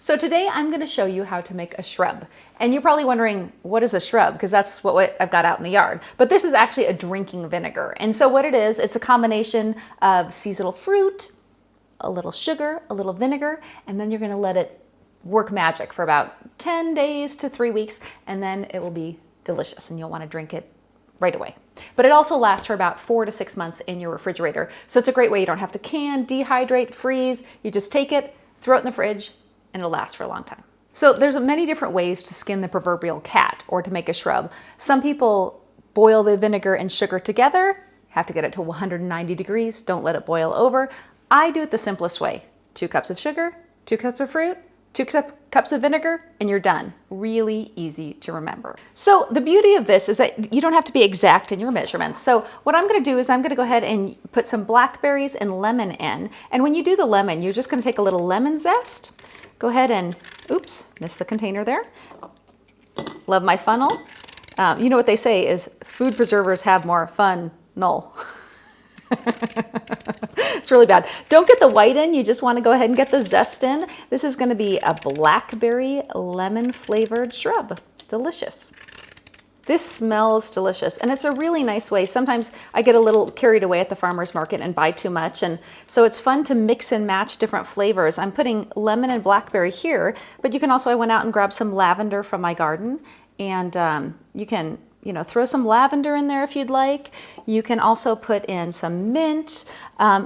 So today I'm going to show you how to make a shrub. And you're probably wondering, what is a shrub? Because that's what I've got out in the yard. But this is actually a drinking vinegar. And so what it is, it's a combination of seasonal fruit, a little sugar, a little vinegar, and then you're going to let it work magic for about 10 days to 3 weeks, and then it will be delicious and you'll want to drink it right away. But it also lasts for about 4 to 6 months in your refrigerator. So it's a great way. You don't have to can, dehydrate, freeze. You just take it, throw it in the fridge, and it'll last for a long time. So there's many different ways to skin the proverbial cat or to make a shrub. Some people boil the vinegar and sugar together, have to get it to 190 degrees, don't let it boil over. I do it the simplest way. 2 cups of sugar, 2 cups of fruit, 2 cups of vinegar, and you're done. Really easy to remember. So the beauty of this is that you don't have to be exact in your measurements. So what I'm gonna do is I'm gonna go ahead and put some blackberries and lemon in. And when you do the lemon, you're just gonna take a little lemon zest. Go ahead and, oops, missed the container there. Love my funnel. You know what they say is food preservers have more fun, null. It's really bad. Don't get the white in, you just want to go ahead and get the zest in. This is going to be a blackberry lemon flavored shrub. Delicious. This smells delicious, and it's a really nice way. Sometimes I get a little carried away at the farmer's market and buy too much, and so it's fun to mix and match different flavors. I'm putting lemon and blackberry here, but you can also, I went out and grabbed some lavender from my garden, and you can throw some lavender in there if you'd like. You can also put in some mint.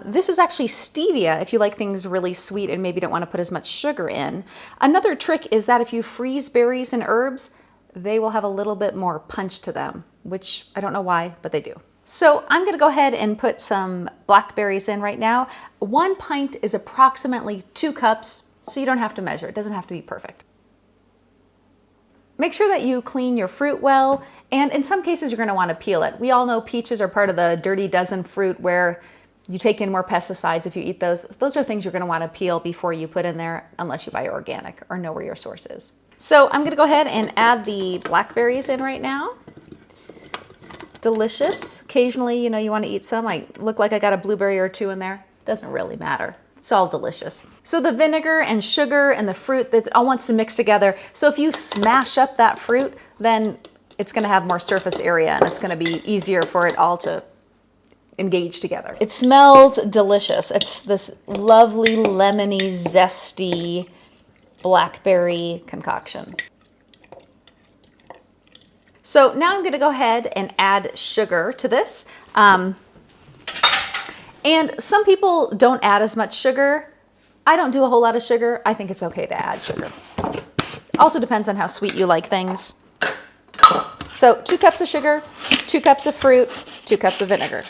This is actually stevia if you like things really sweet and maybe don't want to put as much sugar in. Another trick is that if you freeze berries and herbs, they will have a little bit more punch to them, which I don't know why, but they do. So I'm gonna go ahead and put some blackberries in right now. 1 pint is approximately 2 cups, so you don't have to measure. It doesn't have to be perfect. Make sure that you clean your fruit well, and in some cases you're gonna wanna peel it. We all know peaches are part of the dirty dozen fruit where you take in more pesticides if you eat those. Those are things you're gonna wanna peel before you put in there, unless you buy organic or know where your source is. So I'm gonna go ahead and add the blackberries in right now. Delicious. Occasionally, you wanna eat some. I look like I got a blueberry or 2 in there. Doesn't really matter. It's all delicious. So the vinegar and sugar and the fruit, that all wants to mix together. So if you smash up that fruit, then it's gonna have more surface area and it's gonna be easier for it all to engage together. It smells delicious. It's this lovely, lemony, zesty blackberry concoction. So now I'm gonna go ahead and add sugar to this. And some people don't add as much sugar. I don't do a whole lot of sugar. I think it's okay to add sugar. Also depends on how sweet you like things. So 2 cups of sugar, 2 cups of fruit, 2 cups of vinegar.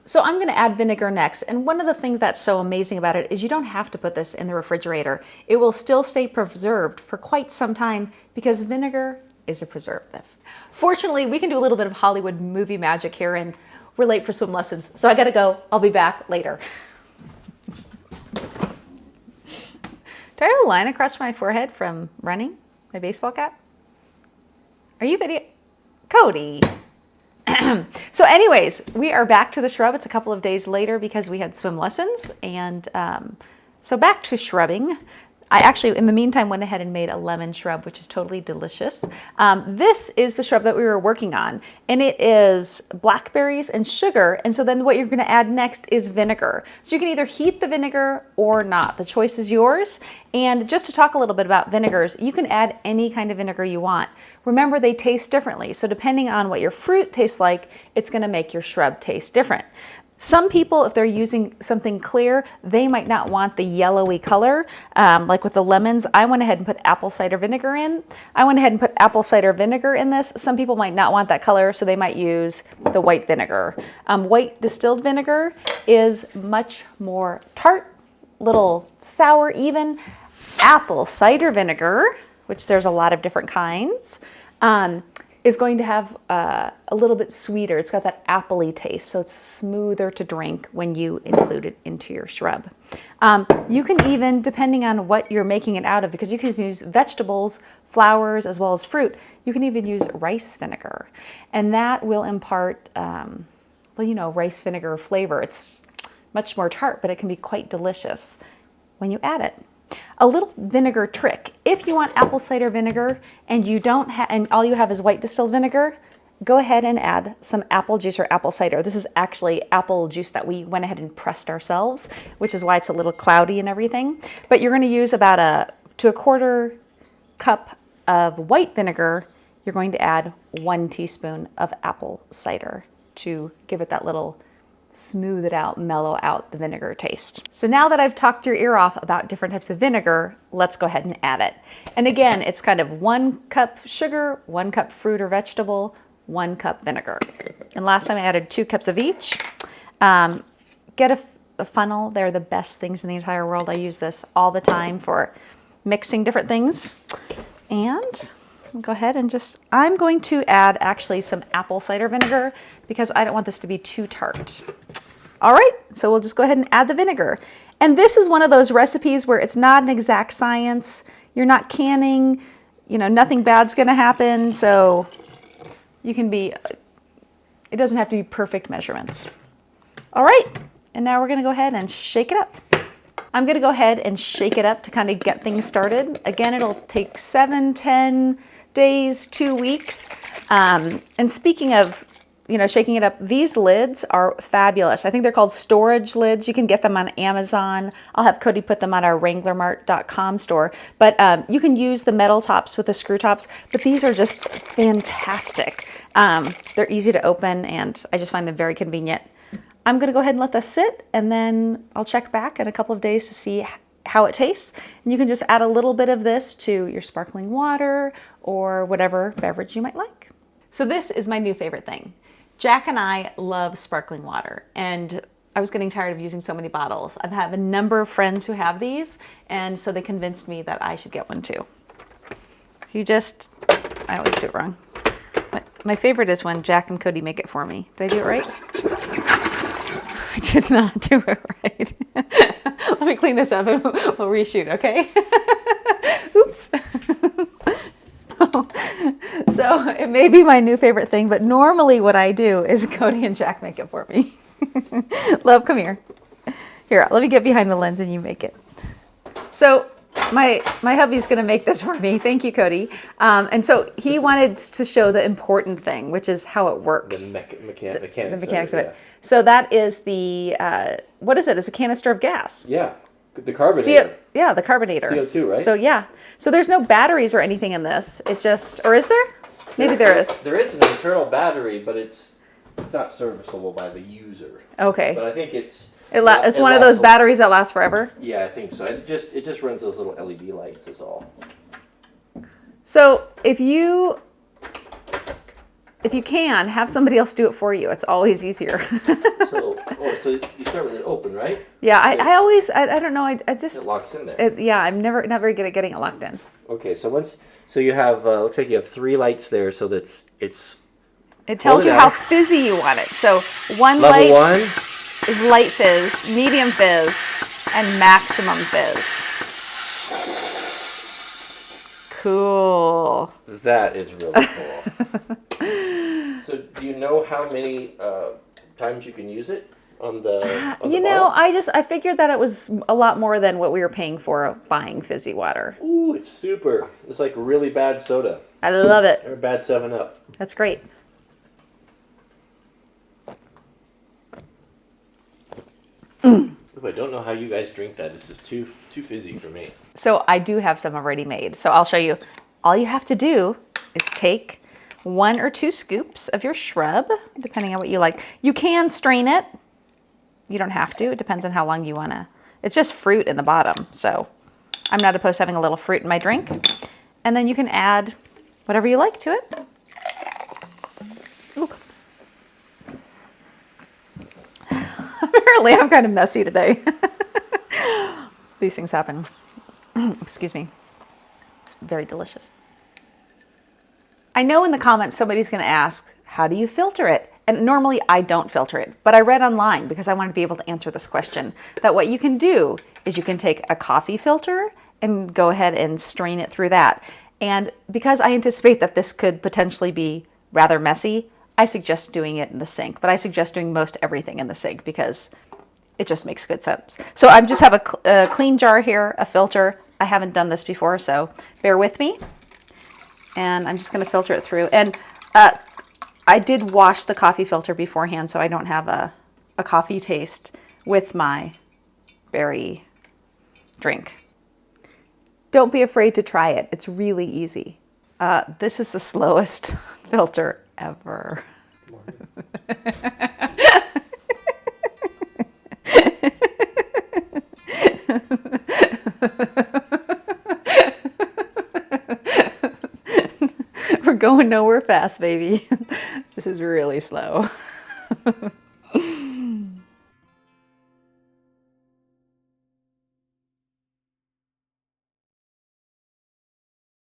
So I'm gonna add vinegar next. And one of the things that's so amazing about it is you don't have to put this in the refrigerator. It will still stay preserved for quite some time because vinegar is a preservative. Fortunately, we can do a little bit of Hollywood movie magic here, and we're late for swim lessons, so I gotta go. I'll be back later. Do I have a line across my forehead from running, my baseball cap? Are you video? Cody. So anyways, we are back to the shrub. It's a couple of days later because we had swim lessons, and so back to shrubbing. I actually, in the meantime, went ahead and made a lemon shrub, which is totally delicious. This is the shrub that we were working on, and it is blackberries and sugar. And so then what you're gonna add next is vinegar. So you can either heat the vinegar or not. The choice is yours. And just to talk a little bit about vinegars, you can add any kind of vinegar you want. Remember, they taste differently. So depending on what your fruit tastes like, it's gonna make your shrub taste different. Some people, if they're using something clear, they might not want the yellowy color. Like with the lemons, I went ahead and put apple cider vinegar in. I went ahead and put apple cider vinegar in this. Some people might not want that color, so they might use the white vinegar. White distilled vinegar is much more tart, little sour even. Apple cider vinegar, which there's a lot of different kinds, is going to have a little bit sweeter. It's got that appley taste, so it's smoother to drink when you include it into your shrub. You can even, depending on what you're making it out of, because you can use vegetables, flowers, as well as fruit, you can even use rice vinegar. And that will impart, rice vinegar flavor. It's much more tart, but it can be quite delicious when you add it. A little vinegar trick. If you want apple cider vinegar and you don't have, and all you have is white distilled vinegar, go ahead and add some apple juice or apple cider. This is actually apple juice that we went ahead and pressed ourselves, which is why it's a little cloudy and everything. But you're going to use about a 1/4 cup of white vinegar. You're going to add 1 teaspoon of apple cider to give it that little smooth it out, mellow out the vinegar taste. So now that I've talked your ear off about different types of vinegar, let's go ahead and add it. And again, it's kind of 1 cup sugar, 1 cup fruit or vegetable, 1 cup vinegar. And last time I added 2 cups of each. Get a funnel. They're the best things in the entire world. I use this all the time for mixing different things. And go ahead and I'm going to add actually some apple cider vinegar because I don't want this to be too tart. All right, so we'll just go ahead and add the vinegar. And this is one of those recipes where it's not an exact science. You're not canning, nothing bad's gonna happen. So it doesn't have to be perfect measurements. All right, and now we're gonna go ahead and shake it up. I'm gonna go ahead and shake it up to kind of get things started. Again, it'll take 7, 10 days, 2 weeks. And speaking of, shaking it up, these lids are fabulous. I think they're called storage lids. You can get them on Amazon. I'll have Cody put them on our wranglermart.com store. But you can use the metal tops with the screw tops, but these are just fantastic. They're easy to open and I just find them very convenient. I'm gonna go ahead and let this sit and then I'll check back in a couple of days to see how it tastes. And you can just add a little bit of this to your sparkling water or whatever beverage you might like. So this is my new favorite thing. Jack and I love sparkling water and I was getting tired of using so many bottles. I have a number of friends who have these and so they convinced me that I should get one too. I always do it wrong. My favorite is when Jack and Cody make it for me. Did I do it right? I did not do it right. Let me clean this up and we'll reshoot, okay? Oops. So it may be my new favorite thing, but normally what I do is Cody and Jack make it for me. Love, come here. Here, let me get behind the lens and you make it. So my hubby's gonna make this for me. Thank you, Cody. And so he wanted to show the important thing, which is how it works. The mechanics of it. So that is the, what is it? It's a canister of gas. Yeah, the carbonator. The carbonator. CO2, right? So yeah. So there's no batteries or anything in this. It just, or is there? Maybe there is. There is an internal battery, but it's not serviceable by the user. Okay. But I think it's one of those batteries that lasts forever? Yeah, I think so. It just runs those little LED lights is all. So if you can, have somebody else do it for you. It's always easier. So you start with it open, right? Yeah, I don't know, I just... It locks in there. I'm not very good at getting it locked in. Okay, so you have, looks like you have 3 lights there, so that's, it tells you how fizzy you want it. So Level light 1 is light fizz, medium fizz, and maximum fizz. Cool. That is really cool. So do you know how many times you can use it on the bottle? I figured that it was a lot more than what we were paying for buying fizzy water. Ooh, it's super. It's like really bad soda. I love it. Or bad 7-Up. That's great. Ooh, I don't know how you guys drink that. This is too fizzy for me. So I do have some already made. So I'll show you. All you have to do is take 1 or 2 scoops of your Shrub, depending on what you like. You can strain it. You don't have to. It depends on how long you want to. It's just fruit in the bottom. So I'm not opposed to having a little fruit in my drink. And then you can add whatever you like to it. Ooh. Apparently I'm kind of messy today. These things happen. Excuse me. It's very delicious. I know in the comments somebody's going to ask, how do you filter it? And normally I don't filter it, but I read online because I wanted to be able to answer this question, that what you can do is you can take a coffee filter and go ahead and strain it through that. And because I anticipate that this could potentially be rather messy, I suggest doing it in the sink, but I suggest doing most everything in the sink because it just makes good sense. So I just have a clean jar here, a filter, I haven't done this before, so bear with me. And I'm just going to filter it through. And I did wash the coffee filter beforehand, so I don't have a coffee taste with my berry drink. Don't be afraid to try it. It's really easy. This is the slowest filter ever. We're going nowhere fast, baby. This is really slow.